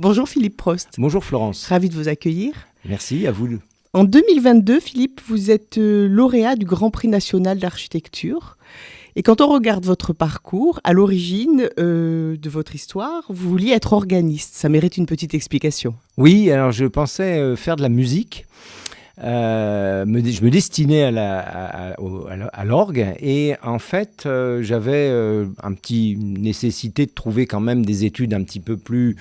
Bonjour Philippe Prost. Bonjour Florence. Ravi de vous accueillir. Merci, à vous. En 2022, Philippe, vous êtes lauréat du Grand Prix national d'architecture. Et quand on regarde votre parcours, à l'origine de votre histoire, vous vouliez être organiste. Ça mérite une petite explication. Oui, alors je pensais faire de la musique. Je me destinais à l'orgue et en fait j'avais une nécessité de trouver quand même des études un petit peu plus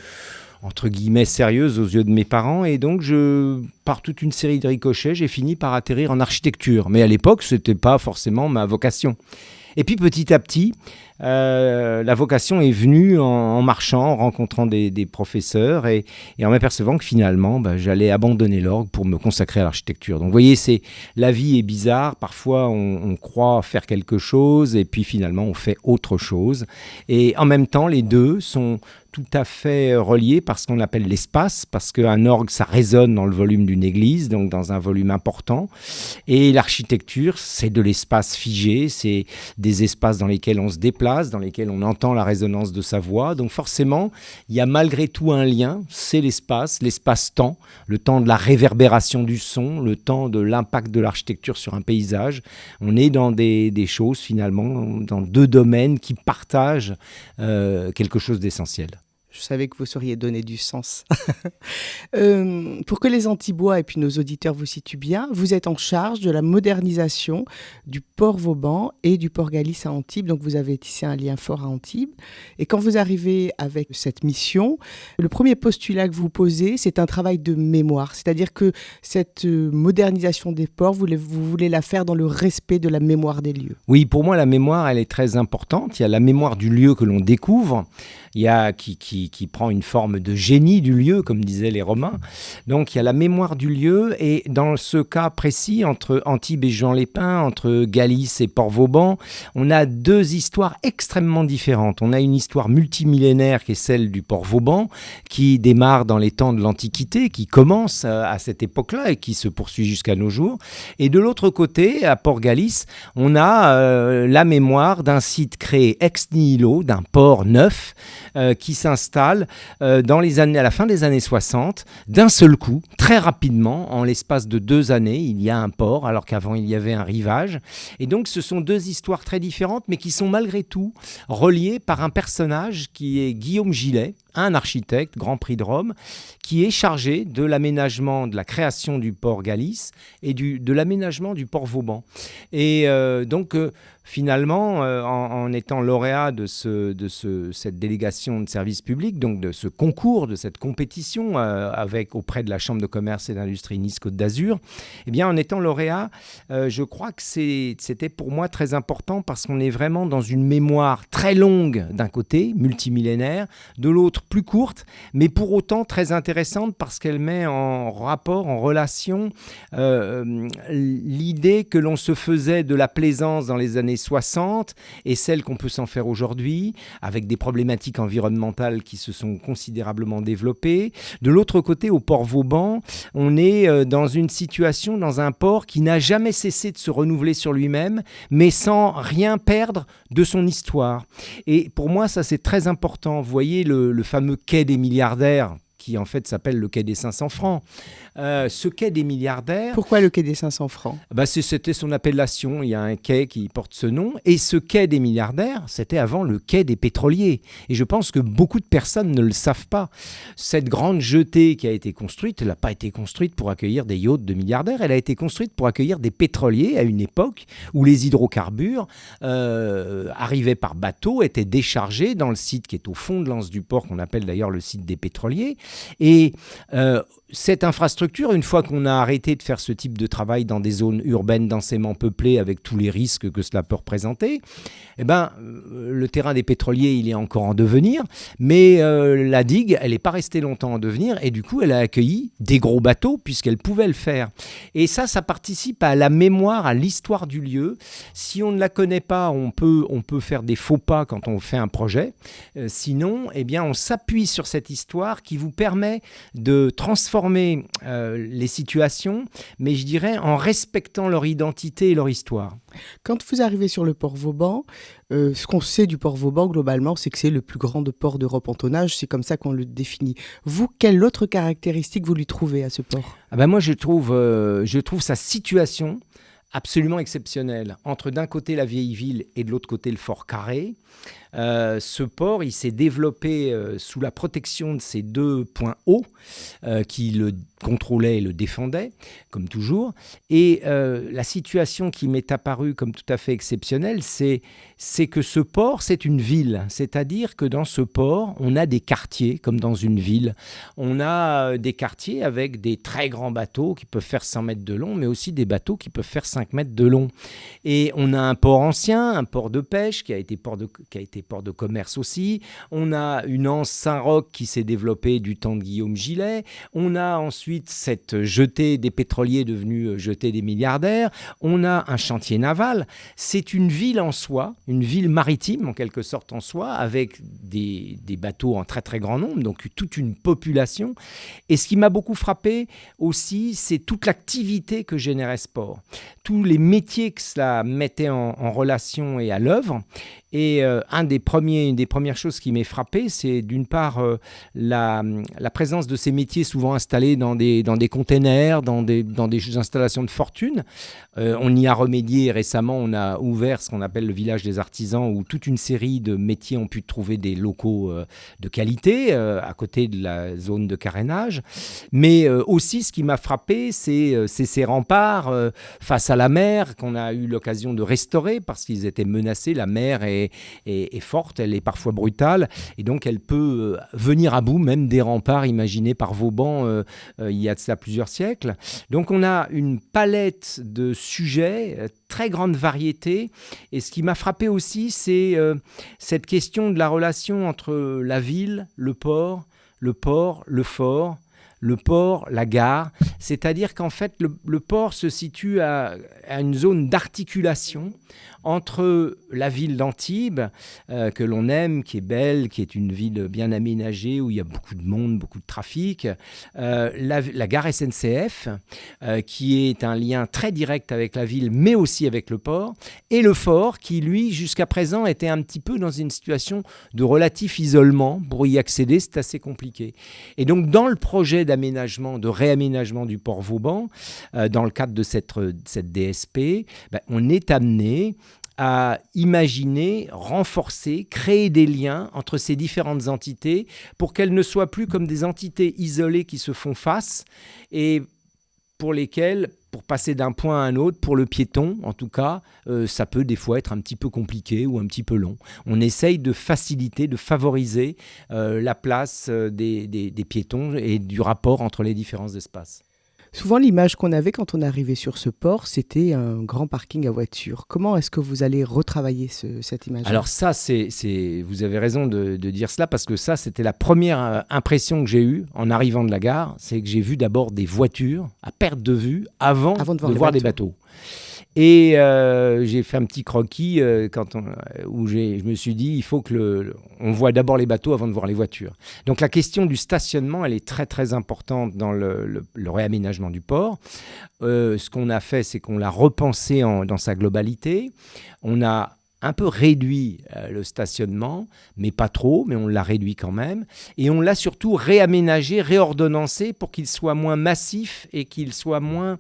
entre guillemets sérieuses aux yeux de mes parents, et donc par toute une série de ricochets, j'ai fini par atterrir en architecture. Mais à l'époque, ce n'était pas forcément ma vocation. Et puis petit à petit, la vocation est venue en marchant, en rencontrant des professeurs et en m'apercevant que finalement, j'allais abandonner l'orgue pour me consacrer à l'architecture. Donc vous voyez, la vie est bizarre. Parfois, on croit faire quelque chose et puis finalement, on fait autre chose. Et en même temps, les deux sont tout à fait reliés par ce qu'on appelle l'espace, parce qu'un orgue, ça résonne dans le volume d'une église, donc dans un volume important. Et l'architecture, c'est de l'espace figé, c'est des espaces dans lesquels on se déplace, dans lesquels on entend la résonance de sa voix. Donc forcément, il y a malgré tout un lien, c'est l'espace-temps, le temps de la réverbération du son, le temps de l'impact de l'architecture sur un paysage. On est dans des choses finalement, dans deux domaines qui partagent quelque chose d'essentiel. Je savais que vous sauriez donner du sens. Pour que les Antibois et puis nos auditeurs vous situent bien, vous êtes en charge de la modernisation du port Vauban et du port Galice à Antibes. Donc vous avez tissé un lien fort à Antibes. Et quand vous arrivez avec cette mission, le premier postulat que vous posez, c'est un travail de mémoire. C'est-à-dire que cette modernisation des ports, vous voulez la faire dans le respect de la mémoire des lieux. Oui, pour moi, la mémoire, elle est très importante. Il y a la mémoire du lieu que l'on découvre. Il y a qui prend une forme de génie du lieu, comme disaient les Romains. Donc, il y a la mémoire du lieu. Et dans ce cas précis, entre Antibes et Juan-les-Pins, entre Galice et Port-Vauban, on a deux histoires extrêmement différentes. On a une histoire multimillénaire qui est celle du Port-Vauban, qui démarre dans les temps de l'Antiquité, qui commence à cette époque-là et qui se poursuit jusqu'à nos jours. Et de l'autre côté, à Port-Galice, on a la mémoire d'un site créé ex nihilo, d'un port neuf, qui s'installe à la fin des années 60, d'un seul coup, très rapidement, en l'espace de 2 années, il y a un port, alors qu'avant il y avait un rivage. Et donc ce sont deux histoires très différentes, mais qui sont malgré tout reliées par un personnage qui est Guillaume Gillet, un architecte, Grand Prix de Rome, qui est chargé de l'aménagement, de la création du port Galice et de l'aménagement du port Vauban. Et finalement, en étant lauréat de cette délégation de service public, donc de ce concours, de cette compétition auprès de la Chambre de commerce et d'industrie Nice-Côte d'Azur, eh bien, en étant lauréat, je crois que c'était pour moi très important parce qu'on est vraiment dans une mémoire très longue d'un côté, multimillénaire, de l'autre plus courte, mais pour autant très intéressante parce qu'elle met en rapport, en relation, l'idée que l'on se faisait de la plaisance dans les années 60 et celle qu'on peut s'en faire aujourd'hui, avec des problématiques environnementales qui se sont considérablement développées. De l'autre côté, au port Vauban, on est dans une situation, dans un port qui n'a jamais cessé de se renouveler sur lui-même, mais sans rien perdre de son histoire. Et pour moi, ça c'est très important. Vous voyez le fameux quai des milliardaires, qui en fait s'appelle le quai des 500 francs. Ce quai des milliardaires... Pourquoi le quai des 500 francs ? C'était son appellation, il y a un quai qui porte ce nom, et ce quai des milliardaires, c'était avant le quai des pétroliers. Et je pense que beaucoup de personnes ne le savent pas. Cette grande jetée qui a été construite, elle n'a pas été construite pour accueillir des yachts de milliardaires, elle a été construite pour accueillir des pétroliers à une époque où les hydrocarbures arrivaient par bateau, étaient déchargés dans le site qui est au fond de l'anse du port, qu'on appelle d'ailleurs le site des pétroliers. Et cette infrastructure, une fois qu'on a arrêté de faire ce type de travail dans des zones urbaines densément peuplées avec tous les risques que cela peut représenter, le terrain des pétroliers, il est encore en devenir, mais la digue, elle n'est pas restée longtemps en devenir et du coup, elle a accueilli des gros bateaux puisqu'elle pouvait le faire. Et ça participe à la mémoire, à l'histoire du lieu. Si on ne la connaît pas, on peut faire des faux pas quand on fait un projet. Sinon, on s'appuie sur cette histoire qui vous permet de transformer les situations, mais je dirais en respectant leur identité et leur histoire. Quand vous arrivez sur le port Vauban, ce qu'on sait du port Vauban globalement, c'est que c'est le plus grand port d'Europe en tonnage, c'est comme ça qu'on le définit. Vous, quelle autre caractéristique vous lui trouvez à ce port ? Moi, je trouve sa situation absolument exceptionnelle. Entre d'un côté la vieille ville et de l'autre côté le fort Carré, ce port, il s'est développé sous la protection de ces deux points hauts qui le contrôlaient et le défendaient, comme toujours. Et la situation qui m'est apparue comme tout à fait exceptionnelle, c'est que ce port, c'est une ville. C'est-à-dire que dans ce port, on a des quartiers, comme dans une ville. On a des quartiers avec des très grands bateaux qui peuvent faire 100 mètres de long, mais aussi des bateaux qui peuvent faire 5 mètres de long. Et on a un port ancien, un port de pêche qui a été port de commerce aussi. On a une anse Saint-Roch qui s'est développée du temps de Guillaume Gillet. On a ensuite cette jetée des pétroliers devenue jetée des milliardaires. On a un chantier naval. C'est une ville en soi, une ville maritime en quelque sorte en soi, avec des bateaux en très très grand nombre, donc toute une population. Et ce qui m'a beaucoup frappé aussi, c'est toute l'activité que générait ce port. Tous les métiers que cela mettait en relation et à l'œuvre. Et une des premières choses qui m'est frappé, c'est d'une part la présence de ces métiers souvent installés dans des containers, dans des installations de fortune. On y a remédié récemment, on a ouvert ce qu'on appelle le village des artisans, où toute une série de métiers ont pu trouver des locaux de qualité à côté de la zone de carénage. Mais aussi, ce qui m'a frappé, c'est ces remparts face à la mer qu'on a eu l'occasion de restaurer parce qu'ils étaient menacés. La mer est forte, elle est parfois brutale, et donc elle peut venir à bout même des remparts imaginés par Vauban il y a de cela plusieurs siècles. Donc on a une palette de sujets, très grande variété, et ce qui m'a frappé aussi, c'est cette question de la relation entre la ville, le port, le fort, le port, la gare, c'est-à-dire qu'en fait, le port se situe à une zone d'articulation entre la ville d'Antibes, que l'on aime, qui est belle, qui est une ville bien aménagée, où il y a beaucoup de monde, beaucoup de trafic, la gare SNCF, qui est un lien très direct avec la ville, mais aussi avec le port, et le fort, qui, lui, jusqu'à présent, était un petit peu dans une situation de relatif isolement. Pour y accéder, c'est assez compliqué. Et donc, dans le projet d'aménagement, de réaménagement du port Vauban, dans le cadre de cette DSP, on est amené à imaginer, renforcer, créer des liens entre ces différentes entités pour qu'elles ne soient plus comme des entités isolées qui se font face et pour lesquelles, pour passer d'un point à un autre, pour le piéton en tout cas, ça peut des fois être un petit peu compliqué ou un petit peu long. On essaye de faciliter, de favoriser la place des piétons et du rapport entre les différents espaces. Souvent, l'image qu'on avait quand on arrivait sur ce port, c'était un grand parking à voitures. Comment est-ce que vous allez retravailler cette image ? Alors ça, vous avez raison de dire cela, parce que ça, c'était la première impression que j'ai eue en arrivant de la gare, c'est que j'ai vu d'abord des voitures à perte de vue avant de voir les bateaux. Et j'ai fait un petit croquis où je me suis dit, il faut on voit d'abord les bateaux avant de voir les voitures. Donc la question du stationnement, elle est très très importante dans le réaménagement du port. Ce qu'on a fait, c'est qu'on l'a repensé dans sa globalité. On a un peu réduit le stationnement, mais pas trop, mais on l'a réduit quand même. Et on l'a surtout réaménagé, réordonnancé pour qu'il soit moins massif et qu'il soit moins,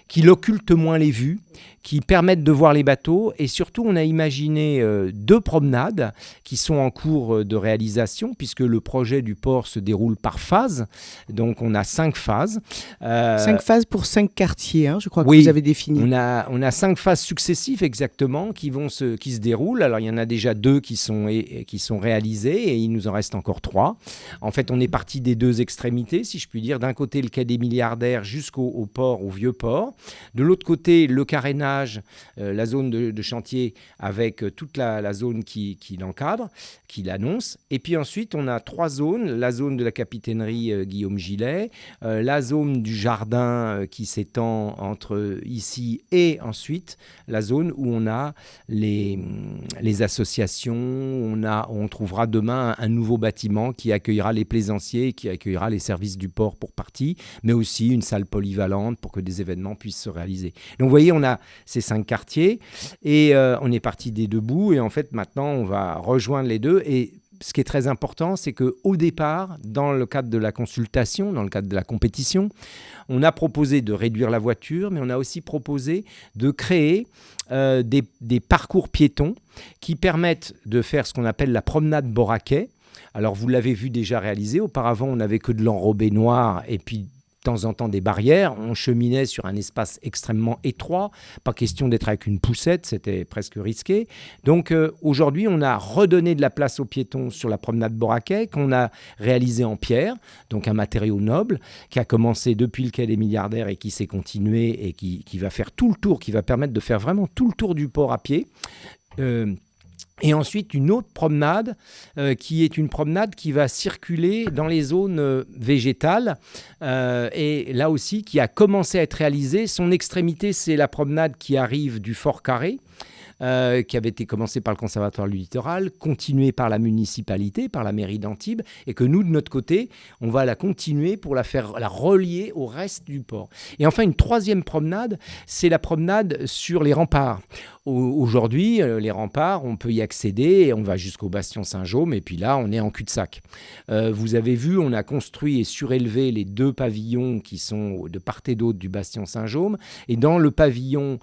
qu'il occulte moins les vues, qui permettent de voir les bateaux. Et surtout, on a imaginé 2 promenades qui sont en cours de réalisation, puisque le projet du port se déroule par phase. Donc, on a 5 phases. 5 phases pour 5 quartiers, je crois que oui, vous avez défini. On a 5 phases successives exactement qui se déroulent. Alors, il y en a déjà 2 qui sont réalisées et il nous en reste encore 3. En fait, on est parti des 2 extrémités, si je puis dire. D'un côté, le quai des milliardaires jusqu'au port, au vieux port. De l'autre côté, le carénage, la zone de chantier avec toute la zone qui l'encadre, qui l'annonce. Et puis ensuite, on a 3 zones. La zone de la capitainerie Guillaume Gillet, la zone du jardin qui s'étend entre ici et ensuite la zone où on a les associations, on trouvera demain un nouveau bâtiment qui accueillera les plaisanciers, qui accueillera les services du port pour partie, mais aussi une salle polyvalente pour que des événements puissent se réaliser. Donc vous voyez, on a ces 5 quartiers et on est parti des 2 bouts et en fait maintenant on va rejoindre les 2 et ce qui est très important, c'est qu'au départ, dans le cadre de la consultation, dans le cadre de la compétition, on a proposé de réduire la voiture, mais on a aussi proposé de créer des parcours piétons qui permettent de faire ce qu'on appelle la promenade Boracay. Alors, vous l'avez vu déjà réalisé. Auparavant, on n'avait que de l'enrobé noir et puis de temps en temps des barrières. On cheminait sur un espace extrêmement étroit. Pas question d'être avec une poussette, c'était presque risqué. Donc aujourd'hui, on a redonné de la place aux piétons sur la promenade Boracay, qu'on a réalisé en pierre, donc un matériau noble, qui a commencé depuis le quai des Milliardaires et qui s'est continué et qui va faire tout le tour, qui va permettre de faire vraiment tout le tour du port à pied. Et ensuite, une autre promenade qui est une promenade qui va circuler dans les zones végétales et là aussi qui a commencé à être réalisée. Son extrémité, c'est la promenade qui arrive du Fort Carré, qui avait été commencée par le Conservatoire du Littoral, continuée par la municipalité, par la mairie d'Antibes, et que nous, de notre côté, on va la continuer pour la relier au reste du port. Et enfin, une troisième promenade, c'est la promenade sur les remparts. Aujourd'hui, les remparts, on peut y accéder, on va jusqu'au bastion Saint-Jaume, et puis là, on est en cul-de-sac. Vous avez vu, on a construit et surélevé les 2 pavillons qui sont de part et d'autre du bastion Saint-Jaume, et dans le pavillon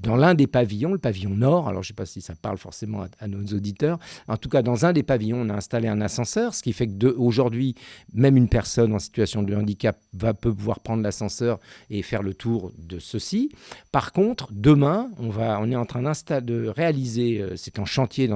dans l'un des pavillons, le pavillon nord, alors je ne sais pas si ça parle forcément à nos auditeurs, en tout cas dans un des pavillons, on a installé un ascenseur, ce qui fait qu'aujourd'hui, même une personne en situation de handicap peut pouvoir prendre l'ascenseur et faire le tour de ceci. Par contre, demain, on est en train de réaliser, c'est en chantier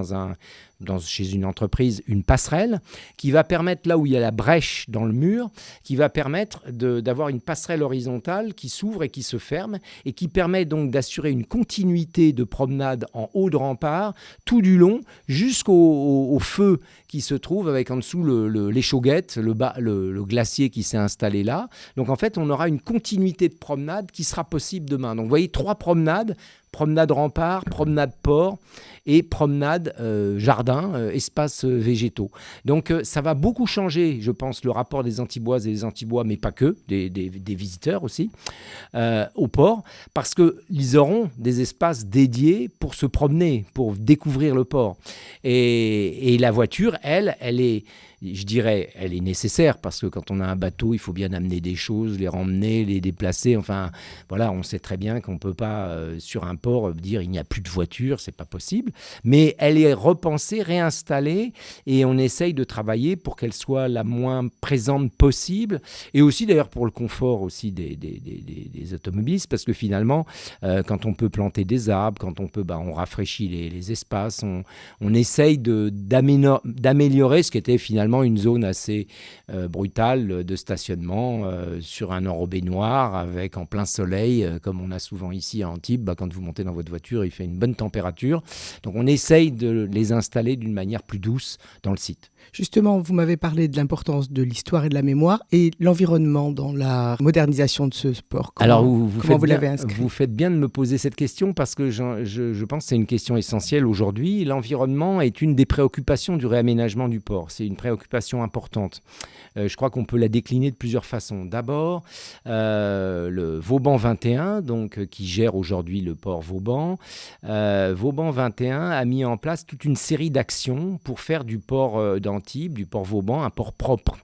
chez une entreprise, une passerelle qui va permettre, là où il y a la brèche dans le mur, qui va permettre d'avoir une passerelle horizontale qui s'ouvre et qui se ferme et qui permet donc d'assurer une continuité de promenade en haut de rempart tout du long jusqu'au feu qui se trouve avec en dessous l'échauguette, le glacier qui s'est installé là. Donc en fait, on aura une continuité de promenade qui sera possible demain. Donc vous voyez, 3 promenades. Promenade rempart, promenade port et promenade jardin, espaces végétaux. Donc ça va beaucoup changer, je pense, le rapport des Antiboises et des Antibois, mais pas que, des visiteurs aussi, au port, parce qu'ils auront des espaces dédiés pour se promener, pour découvrir le port. Et la voiture, elle est... Je dirais, elle est nécessaire parce que quand on a un bateau, il faut bien amener des choses, les remmener, les déplacer. Enfin, voilà, on sait très bien qu'on ne peut pas, sur un port, dire il n'y a plus de voiture, ce n'est pas possible. Mais elle est repensée, réinstallée et on essaye de travailler pour qu'elle soit la moins présente possible. Et aussi, d'ailleurs, pour le confort aussi des automobilistes parce que finalement, quand on peut planter des arbres, quand on peut, on rafraîchit les espaces, on essaye d'améliorer ce qui était finalement une zone assez brutale de stationnement sur un enrobé noir avec en plein soleil, comme on a souvent ici à Antibes. Quand vous montez dans votre voiture, il fait une bonne température. Donc on essaye de les installer d'une manière plus douce dans le site. Justement, vous m'avez parlé de l'importance de l'histoire et de la mémoire et l'environnement dans la modernisation de ce sport. Alors, comment vous l'avez inscrit ? Vous faites bien de me poser cette question parce que je pense que c'est une question essentielle aujourd'hui. L'environnement est une des préoccupations du réaménagement du port. C'est une préoccupation importante. Je crois qu'on peut la décliner de plusieurs façons. D'abord, le Vauban 21, donc, qui gère aujourd'hui le port Vauban. Vauban 21 a mis en place toute une série d'actions pour faire du port d'Antibes, du port Vauban, un port propre.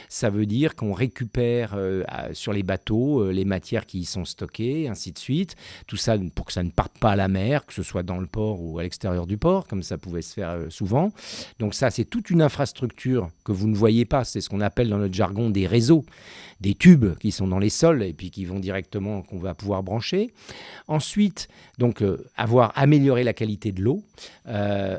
Ça veut dire qu'on récupère sur les bateaux les matières qui y sont stockées, ainsi de suite. Tout ça pour que ça ne parte pas à la mer, que ce soit dans le port ou à l'extérieur du port, comme ça pouvait se faire souvent. Donc ça, c'est toute une infrastructure que vous ne voyez pas. C'est ce qu'on appelle dans notre jargon des réseaux, des tubes qui sont dans les sols et puis qui vont directement, qu'on va pouvoir brancher. Ensuite, donc, avoir amélioré la qualité de l'eau.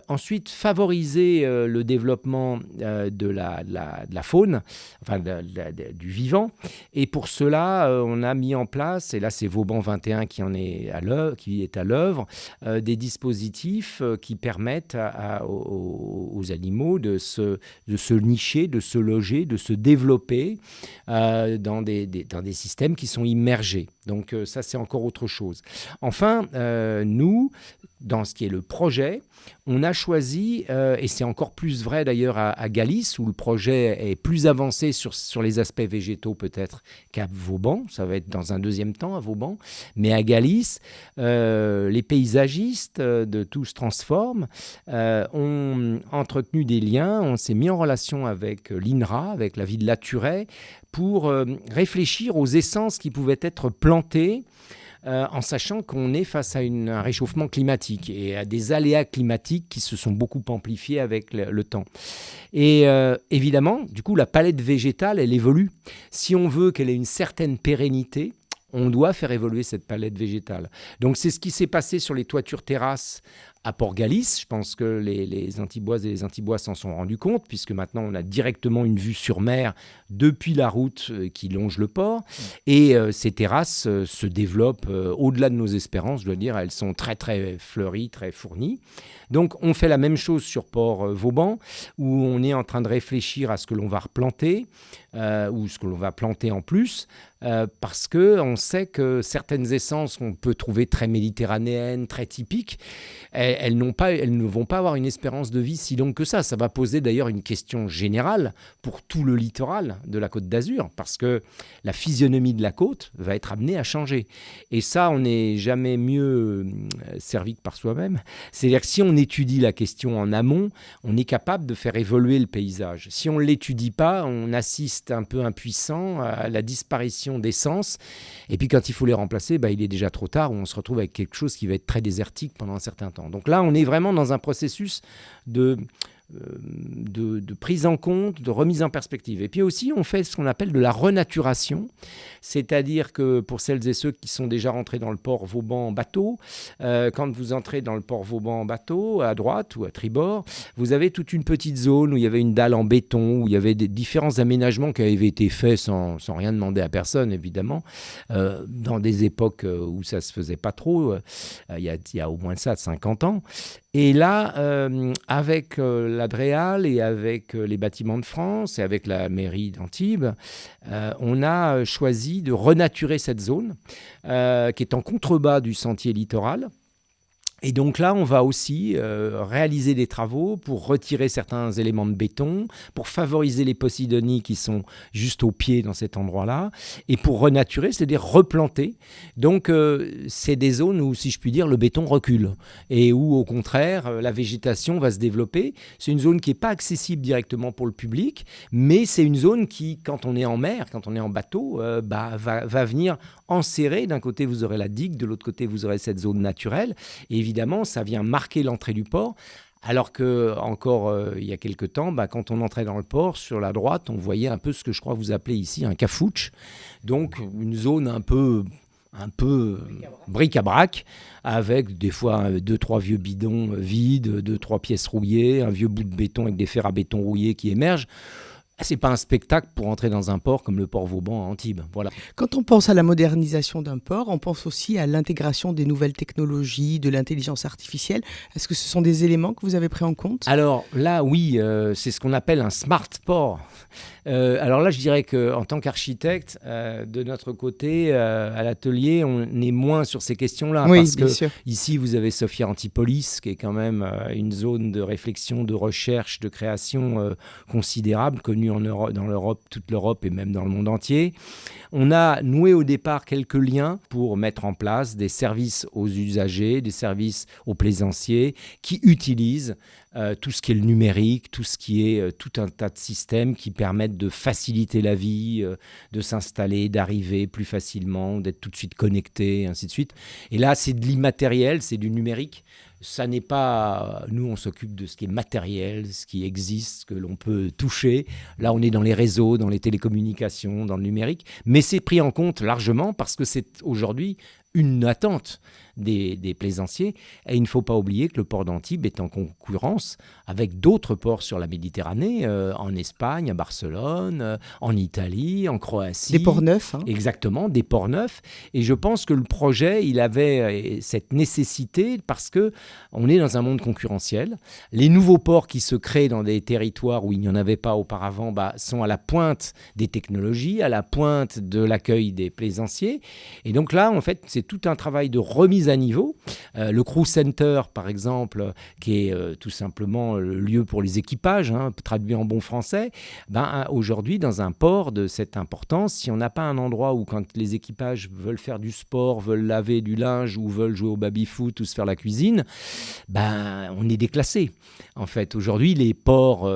Ensuite, favoriser le développement de la faune, enfin du vivant. Et pour cela, on a mis en place, et là c'est Vauban 21 qui est à l'œuvre, des dispositifs qui permettent aux animaux de se nicher, de se loger, de se développer. dans des systèmes qui sont immergés. Donc ça, c'est encore autre chose. Enfin, nous, dans ce qui est le projet, on a choisi, et c'est encore plus vrai d'ailleurs à Galice, où le projet est plus avancé sur les aspects végétaux peut-être qu'à Vauban, ça va être dans un deuxième temps à Vauban, mais à Galice, les paysagistes de Tous Transforme ont entretenu des liens, on s'est mis en relation avec l'INRA, avec la ville de Laturet, pour réfléchir aux essences qui pouvaient être plantées en sachant qu'on est face à un réchauffement climatique et à des aléas climatiques qui se sont beaucoup amplifiés avec le temps. Et évidemment, du coup, la palette végétale, elle évolue. Si on veut qu'elle ait une certaine pérennité, on doit faire évoluer cette palette végétale. Donc c'est ce qui s'est passé sur les toitures terrasses à Port-Galice. Je pense que les Antiboises et les Antibois s'en sont rendus compte, puisque maintenant on a directement une vue sur mer depuis la route qui longe le port. Et ces terrasses se développent au-delà de nos espérances, je dois dire. Elles sont très très fleuries, très fournies. Donc on fait la même chose sur Port-Vauban, où on est en train de réfléchir à ce que l'on va replanter, ou ce que l'on va planter en plus, parce qu'on sait que certaines essences qu'on peut trouver très méditerranéennes, très typiques, elles ne vont pas avoir une espérance de vie si longue que ça. Ça va poser d'ailleurs une question générale pour tout le littoral de la Côte d'Azur, parce que la physionomie de la côte va être amenée à changer. Et ça, on n'est jamais mieux servi que par soi-même. C'est-à-dire que si on étudie la question en amont, on est capable de faire évoluer le paysage. Si on ne l'étudie pas, on assiste un peu impuissant à la disparition d'essences. Et puis quand il faut les remplacer, il est déjà trop tard, où on se retrouve avec quelque chose qui va être très désertique pendant un certain temps. Donc là, on est vraiment dans un processus de prise en compte, de remise en perspective. Et puis aussi, on fait ce qu'on appelle de la renaturation, c'est-à-dire que pour celles et ceux qui sont déjà rentrés dans le port Vauban en bateau, quand vous entrez dans le port Vauban en bateau, à droite ou à tribord, vous avez toute une petite zone où il y avait une dalle en béton, où il y avait des différents aménagements qui avaient été faits sans rien demander à personne, évidemment, dans des époques où ça ne se faisait pas trop, il y a au moins ça, 50 ans. Et là, avec l'Adréal et avec les Bâtiments de France et avec la mairie d'Antibes, on a choisi de renaturer cette zone qui est en contrebas du sentier littoral. Et donc là, on va aussi réaliser des travaux pour retirer certains éléments de béton, pour favoriser les posidonies qui sont juste au pied dans cet endroit-là, et pour renaturer, c'est-à-dire replanter. Donc, c'est des zones où, si je puis dire, le béton recule, et où, au contraire, la végétation va se développer. C'est une zone qui n'est pas accessible directement pour le public, mais c'est une zone qui, quand on est en mer, quand on est en bateau, va venir enserrer. D'un côté, vous aurez la digue, de l'autre côté, vous aurez cette zone naturelle, et évidemment, ça vient marquer l'entrée du port, alors qu'encore il y a quelque temps, quand on entrait dans le port, sur la droite, on voyait un peu ce que je crois vous appelez ici un cafouche, donc une zone un peu bric-à-brac, avec des fois 2-3 vieux bidons vides, 2-3 pièces rouillées, un vieux bout de béton avec des fers à béton rouillés qui émergent. C'est pas un spectacle pour entrer dans un port comme le port Vauban à Antibes. Voilà. Quand on pense à la modernisation d'un port, on pense aussi à l'intégration des nouvelles technologies, de l'intelligence artificielle. Est-ce que ce sont des éléments que vous avez pris en compte ? Alors là, oui, c'est ce qu'on appelle un smart port. Alors là, je dirais qu'en tant qu'architecte, de notre côté, à l'atelier, on est moins sur ces questions-là. Oui, parce bien que sûr. ici, vous avez Sophia Antipolis, qui est quand même une zone de réflexion, de recherche, de création considérable, connue en Europe, dans l'Europe, toute l'Europe et même dans le monde entier. On a noué au départ quelques liens pour mettre en place des services aux usagers, des services aux plaisanciers qui utilisent tout ce qui est le numérique, tout ce qui est tout un tas de systèmes qui permettent de faciliter la vie, de s'installer, d'arriver plus facilement, d'être tout de suite connecté, ainsi de suite. Et là, c'est de l'immatériel, c'est du numérique. Ça n'est pas... Nous, on s'occupe de ce qui est matériel, ce qui existe, ce que l'on peut toucher. Là, on est dans les réseaux, dans les télécommunications, dans le numérique. Mais c'est pris en compte largement parce que c'est aujourd'hui une attente des plaisanciers. Et il ne faut pas oublier que le port d'Antibes est en concurrence avec d'autres ports sur la Méditerranée, en Espagne, à Barcelone, en Italie, en Croatie. Des ports neufs. Exactement, des ports neufs. Et je pense que le projet, il avait cette nécessité parce qu'on est dans un monde concurrentiel. Les nouveaux ports qui se créent dans des territoires où il n'y en avait pas auparavant sont à la pointe des technologies, à la pointe de l'accueil des plaisanciers. Et donc là, en fait, c'est tout un travail de remise à niveau. Le Crew Center, par exemple, qui est tout simplement le lieu pour les équipages, traduit en bon français, aujourd'hui, dans un port de cette importance, si on n'a pas un endroit où, quand les équipages veulent faire du sport, veulent laver du linge ou veulent jouer au baby-foot ou se faire la cuisine, on est déclassé. En fait, aujourd'hui, les ports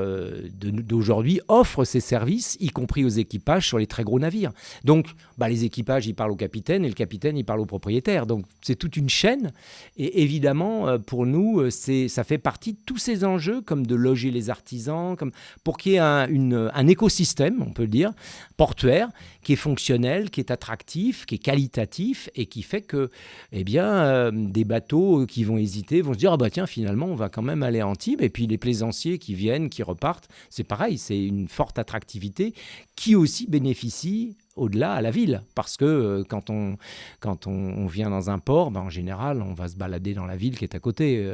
d'aujourd'hui offrent ces services, y compris aux équipages sur les très gros navires. Donc, les équipages, ils parlent au capitaine et le capitaine, il parle au propriétaire. Donc, c'est toute une chaîne. Et évidemment, pour nous, ça fait partie de tous ces enjeux, comme de loger les artisans, pour qu'il y ait un écosystème, on peut le dire, portuaire, qui est fonctionnel, qui est attractif, qui est qualitatif et qui fait que des bateaux qui vont hésiter vont se dire tiens, finalement, on va quand même aller à Antibes. Et puis les plaisanciers qui viennent, qui repartent, c'est pareil, c'est une forte attractivité qui aussi bénéficie au-delà à la ville, parce que quand on vient dans un port, en général, on va se balader dans la ville qui est à côté,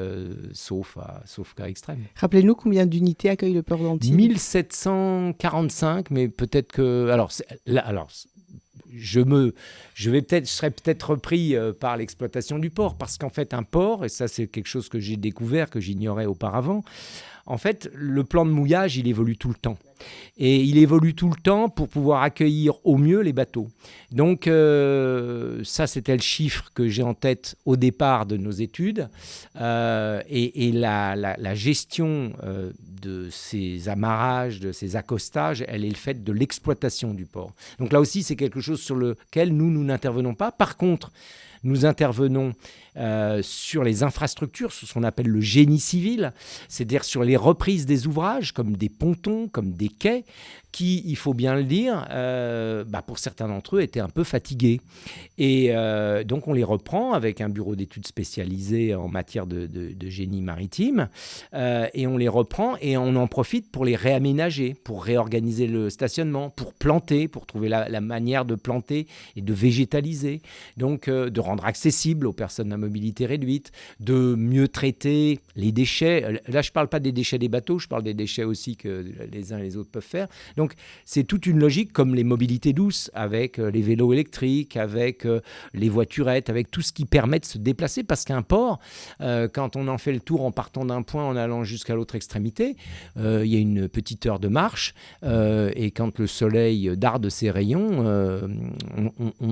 sauf cas extrême. Rappelez-nous combien d'unités accueille le port d'Antibes ? 1745, mais peut-être que... Je serais peut-être repris par l'exploitation du port, parce qu'en fait, un port, et ça c'est quelque chose que j'ai découvert, que j'ignorais auparavant, en fait, le plan de mouillage, il évolue tout le temps. Et il évolue tout le temps pour pouvoir accueillir au mieux les bateaux. Donc, ça, c'était le chiffre que j'ai en tête au départ de nos études. Et la gestion de ces amarrages, de ces accostages, elle est le fait de l'exploitation du port. Donc là aussi, c'est quelque chose sur lequel nous n'intervenons pas. Par contre, nous intervenons sur les infrastructures, sur ce qu'on appelle le génie civil, c'est-à-dire sur les reprises des ouvrages, comme des pontons, comme des quais, qui, il faut bien le dire, pour certains d'entre eux, étaient un peu fatigués. Et donc, on les reprend avec un bureau d'études spécialisé en matière de génie maritime, et on les reprend et on en profite pour les réaménager, pour réorganiser le stationnement, pour planter, pour trouver la manière de planter et de végétaliser, donc de rendre accessible aux personnes à mobilité réduite, de mieux traiter les déchets. Là, je ne parle pas des déchets des bateaux, je parle des déchets aussi que les uns et les autres peuvent faire. Donc, c'est toute une logique comme les mobilités douces, avec les vélos électriques, avec les voiturettes, avec tout ce qui permet de se déplacer. Parce qu'un port, quand on en fait le tour en partant d'un point, en allant jusqu'à l'autre extrémité, il y a une petite heure de marche. Et quand le soleil darde ses rayons,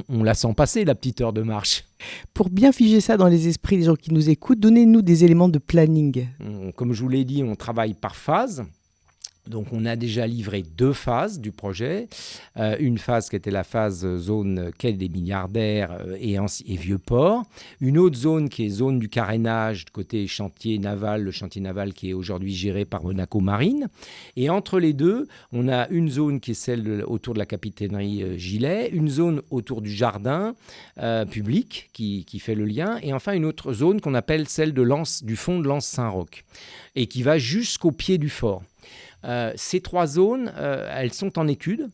on la sent passer, la petite heure de marche. Pour bien figer ça dans les esprits des gens qui nous écoutent, donnez-nous des éléments de planning. Comme je vous l'ai dit, on travaille par phase. Donc, on a déjà livré 2 phases du projet. Une phase qui était la phase zone quai des milliardaires et vieux port. Une autre zone qui est zone du carénage, côté chantier naval, le chantier naval qui est aujourd'hui géré par Monaco Marine. Et entre les deux, on a une zone qui est celle autour de la capitainerie Gilet, une zone autour du jardin public qui fait le lien, et enfin une autre zone qu'on appelle celle du fond de l'Anse Saint-Roch, et qui va jusqu'au pied du fort. Ces 3 zones, elles sont en étude.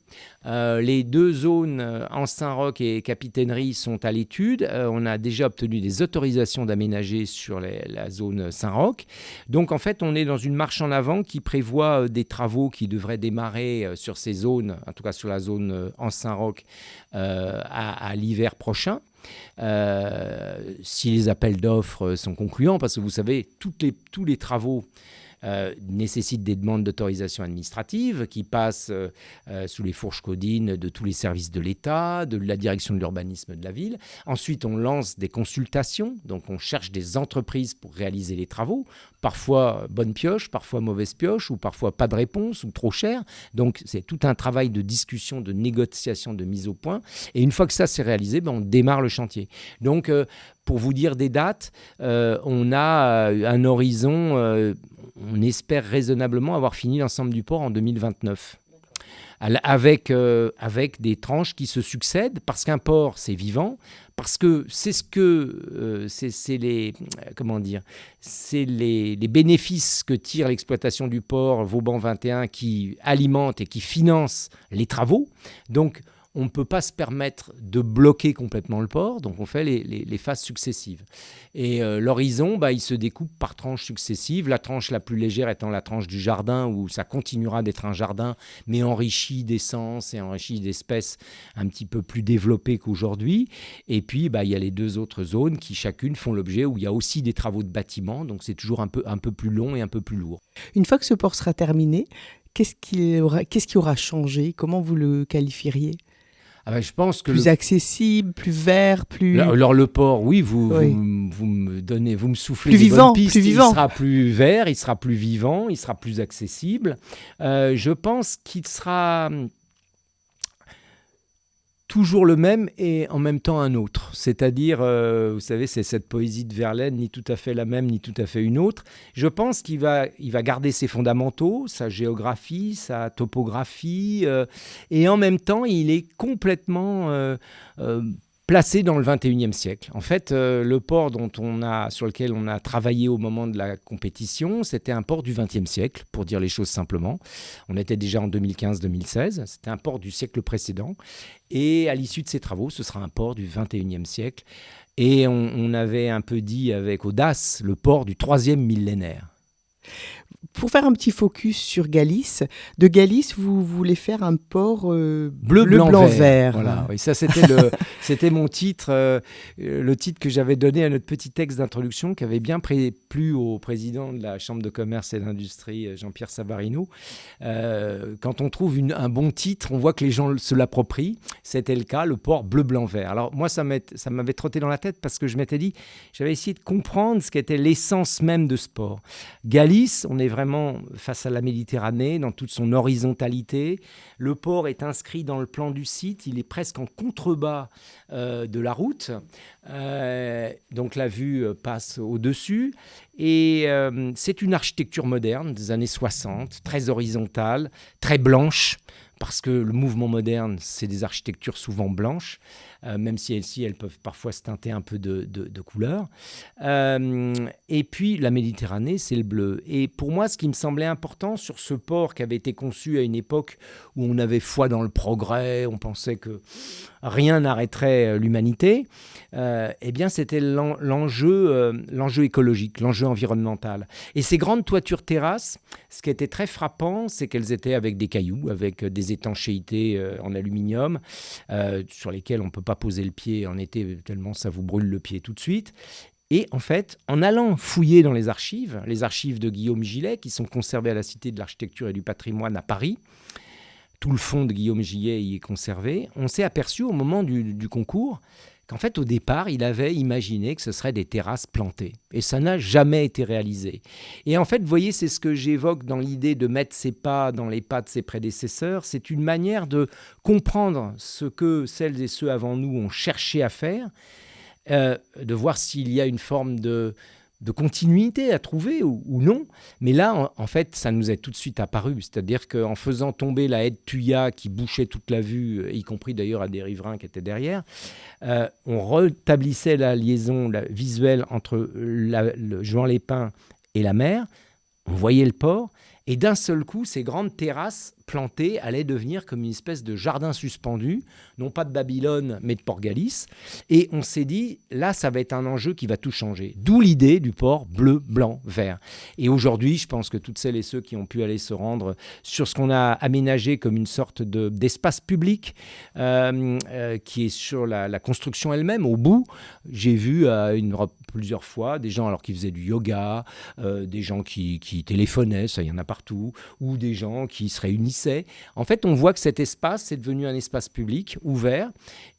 Les 2 zones, Anse Saint-Roch et Capitainerie, sont à l'étude. On a déjà obtenu des autorisations d'aménager sur la zone Saint-Roch. Donc, en fait, on est dans une marche en avant qui prévoit des travaux qui devraient démarrer sur ces zones, en tout cas sur la zone Anse Saint-Roch, à l'hiver prochain. Si les appels d'offres sont concluants, parce que vous savez, tous les travaux nécessite des demandes d'autorisation administrative qui passent sous les fourches codines de tous les services de l'État, de la direction de l'urbanisme de la ville. Ensuite, on lance des consultations, donc on cherche des entreprises pour réaliser les travaux, parfois bonne pioche, parfois mauvaise pioche, ou parfois pas de réponse, ou trop cher. Donc, c'est tout un travail de discussion, de négociation, de mise au point. Et une fois que ça s'est réalisé, on démarre le chantier. Donc, pour vous dire des dates, on a un horizon, on espère raisonnablement avoir fini l'ensemble du port en 2029. avec des tranches qui se succèdent, parce qu'un port, c'est vivant, parce que c'est les comment dire, c'est les bénéfices que tire l'exploitation du port Vauban 21 qui alimentent et qui financent les travaux. Donc on ne peut pas se permettre de bloquer complètement le port, donc on fait les phases successives. Et l'horizon, il se découpe par tranches successives, la tranche la plus légère étant la tranche du jardin, où ça continuera d'être un jardin, mais enrichi d'essence et enrichi d'espèces un petit peu plus développées qu'aujourd'hui. Et puis, il y a les deux autres zones qui chacune font l'objet, où il y a aussi des travaux de bâtiment, donc c'est toujours un peu plus long et un peu plus lourd. Une fois que ce port sera terminé, qu'est-ce qui aura changé? Comment vous le qualifieriez? Je pense que plus accessible, plus vert, plus... Alors le port, oui, vous me soufflez plus des vivant, bonnes pistes. Plus vivant. Il sera plus vert, il sera plus vivant, il sera plus accessible. Je pense qu'il sera toujours le même et en même temps un autre. C'est-à-dire, vous savez, c'est cette poésie de Verlaine, ni tout à fait la même, ni tout à fait une autre. Je pense qu'il va garder ses fondamentaux, sa géographie, sa topographie, et en même temps, il est complètement placé dans le 21e siècle. En fait, le port sur lequel on a travaillé au moment de la compétition, c'était un port du 20e siècle, pour dire les choses simplement. On était déjà en 2015-2016, c'était un port du siècle précédent. Et à l'issue de ces travaux, ce sera un port du 21e siècle. Et on avait un peu dit avec audace le port du 3e millénaire. Pour faire un petit focus sur Galice, de Galice, vous voulez faire un port bleu, blanc, vert. Voilà, oui, ça c'était mon titre, le titre que j'avais donné à notre petit texte d'introduction qui avait bien plu au président de la Chambre de commerce et d'industrie, Jean-Pierre Savarino. Quand on trouve un bon titre, on voit que les gens se l'approprient. C'était le cas, le port bleu, blanc, vert. Alors moi, ça m'avait trotté dans la tête parce que je m'étais dit, j'avais essayé de comprendre ce qu'était l'essence même de ce port. Galice, on est vraiment face à la Méditerranée, dans toute son horizontalité. Le port est inscrit dans le plan du site, il est presque en contrebas de la route, donc la vue passe au-dessus. Et c'est une architecture moderne des années 60, très horizontale, très blanche, parce que le mouvement moderne, c'est des architectures souvent blanches, même si elles peuvent parfois se teinter un peu de couleur. Et puis, la Méditerranée, c'est le bleu. Et pour moi, ce qui me semblait important sur ce port qui avait été conçu à une époque où on avait foi dans le progrès, on pensait que rien n'arrêterait l'humanité, eh bien, c'était l'enjeu écologique, l'enjeu environnemental. Et ces grandes toitures terrasses, ce qui était très frappant, c'est qu'elles étaient avec des cailloux, avec des étanchéités en aluminium, sur lesquelles on ne peut pas poser le pied en été, tellement ça vous brûle le pied tout de suite. Et en fait, en allant fouiller dans les archives de Guillaume Gillet, qui sont conservées à la Cité de l'Architecture et du Patrimoine à Paris, tout le fond de Guillaume Gillet y est conservé, on s'est aperçu au moment du concours qu'en fait, au départ, il avait imaginé que ce seraient des terrasses plantées. Et ça n'a jamais été réalisé. Et en fait, vous voyez, c'est ce que j'évoque dans l'idée de mettre ses pas dans les pas de ses prédécesseurs. C'est une manière de comprendre ce que celles et ceux avant nous ont cherché à faire, de voir s'il y a une forme de continuité à trouver ou non. Mais là, en fait, ça nous est tout de suite apparu. C'est-à-dire qu'en faisant tomber la haie de Thuya qui bouchait toute la vue, y compris d'ailleurs à des riverains qui étaient derrière, on rétablissait la liaison visuelle entre le Juan-les-Pins et la mer. On voyait le port. Et d'un seul coup, ces grandes terrasses plantées allaient devenir comme une espèce de jardin suspendu, non pas de Babylone, mais de Port-Galice. Et on s'est dit, là, ça va être un enjeu qui va tout changer. D'où l'idée du port bleu, blanc, vert. Et aujourd'hui, je pense que toutes celles et ceux qui ont pu aller se rendre sur ce qu'on a aménagé comme une sorte d'espace public, qui est sur la construction elle-même, au bout, j'ai vu plusieurs fois des gens alors qui faisaient du yoga, des gens qui téléphonaient, ça il y en a partout, ou des gens qui se réunissaient. En fait, on voit que cet espace est devenu un espace public ouvert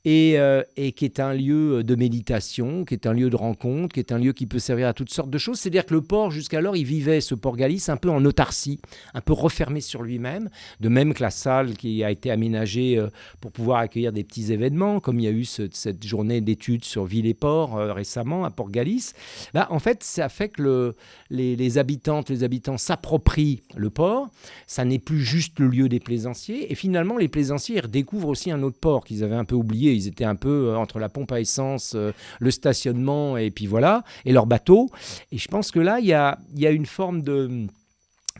et qui est un lieu de méditation, qui est un lieu de rencontre, qui est un lieu qui peut servir à toutes sortes de choses. C'est-à-dire que le port, jusqu'alors, il vivait, ce port Galice, un peu en autarcie, un peu refermé sur lui-même, de même que la salle qui a été aménagée pour pouvoir accueillir des petits événements, comme il y a eu cette journée d'études sur ville et port récemment à Port-Galice. Là, en fait, ça fait que les habitantes, les habitants s'approprient le port. Ça n'est plus juste le lieu des plaisanciers. Et finalement, les plaisanciers redécouvrent aussi un autre port qu'ils avaient un peu oublié. Ils étaient un peu entre la pompe à essence, le stationnement et puis voilà, et leur bateau. Et je pense que là, il y a une forme de,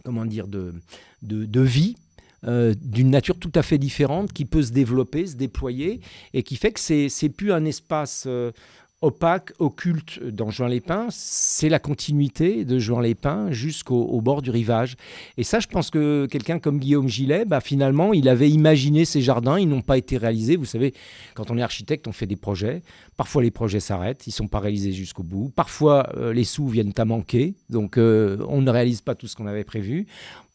comment dire, de vie d'une nature tout à fait différente qui peut se développer, se déployer et qui fait que c'est plus un espace opaque, occulte dans Juan-les-Pins, c'est la continuité de Juan-les-Pins jusqu'au bord du rivage. Et ça, je pense que quelqu'un comme Guillaume Gillet, finalement, il avait imaginé ces jardins, ils n'ont pas été réalisés. Vous savez, quand on est architecte, on fait des projets. Parfois, les projets s'arrêtent, ils ne sont pas réalisés jusqu'au bout. Parfois, les sous viennent à manquer, donc on ne réalise pas tout ce qu'on avait prévu.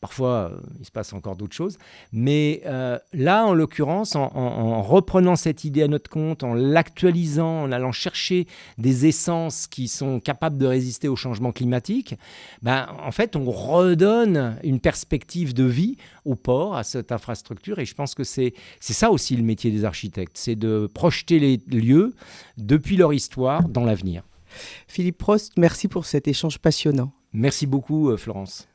Parfois, il se passe encore d'autres choses. Mais là, en l'occurrence, en reprenant cette idée à notre compte, en l'actualisant, en allant chercher des essences qui sont capables de résister au changement climatique, en fait, on redonne une perspective de vie au port, à cette infrastructure. Et je pense que c'est ça aussi le métier des architectes, c'est de projeter les lieux depuis leur histoire dans l'avenir. Philippe Prost, merci pour cet échange passionnant. Merci beaucoup, Florence.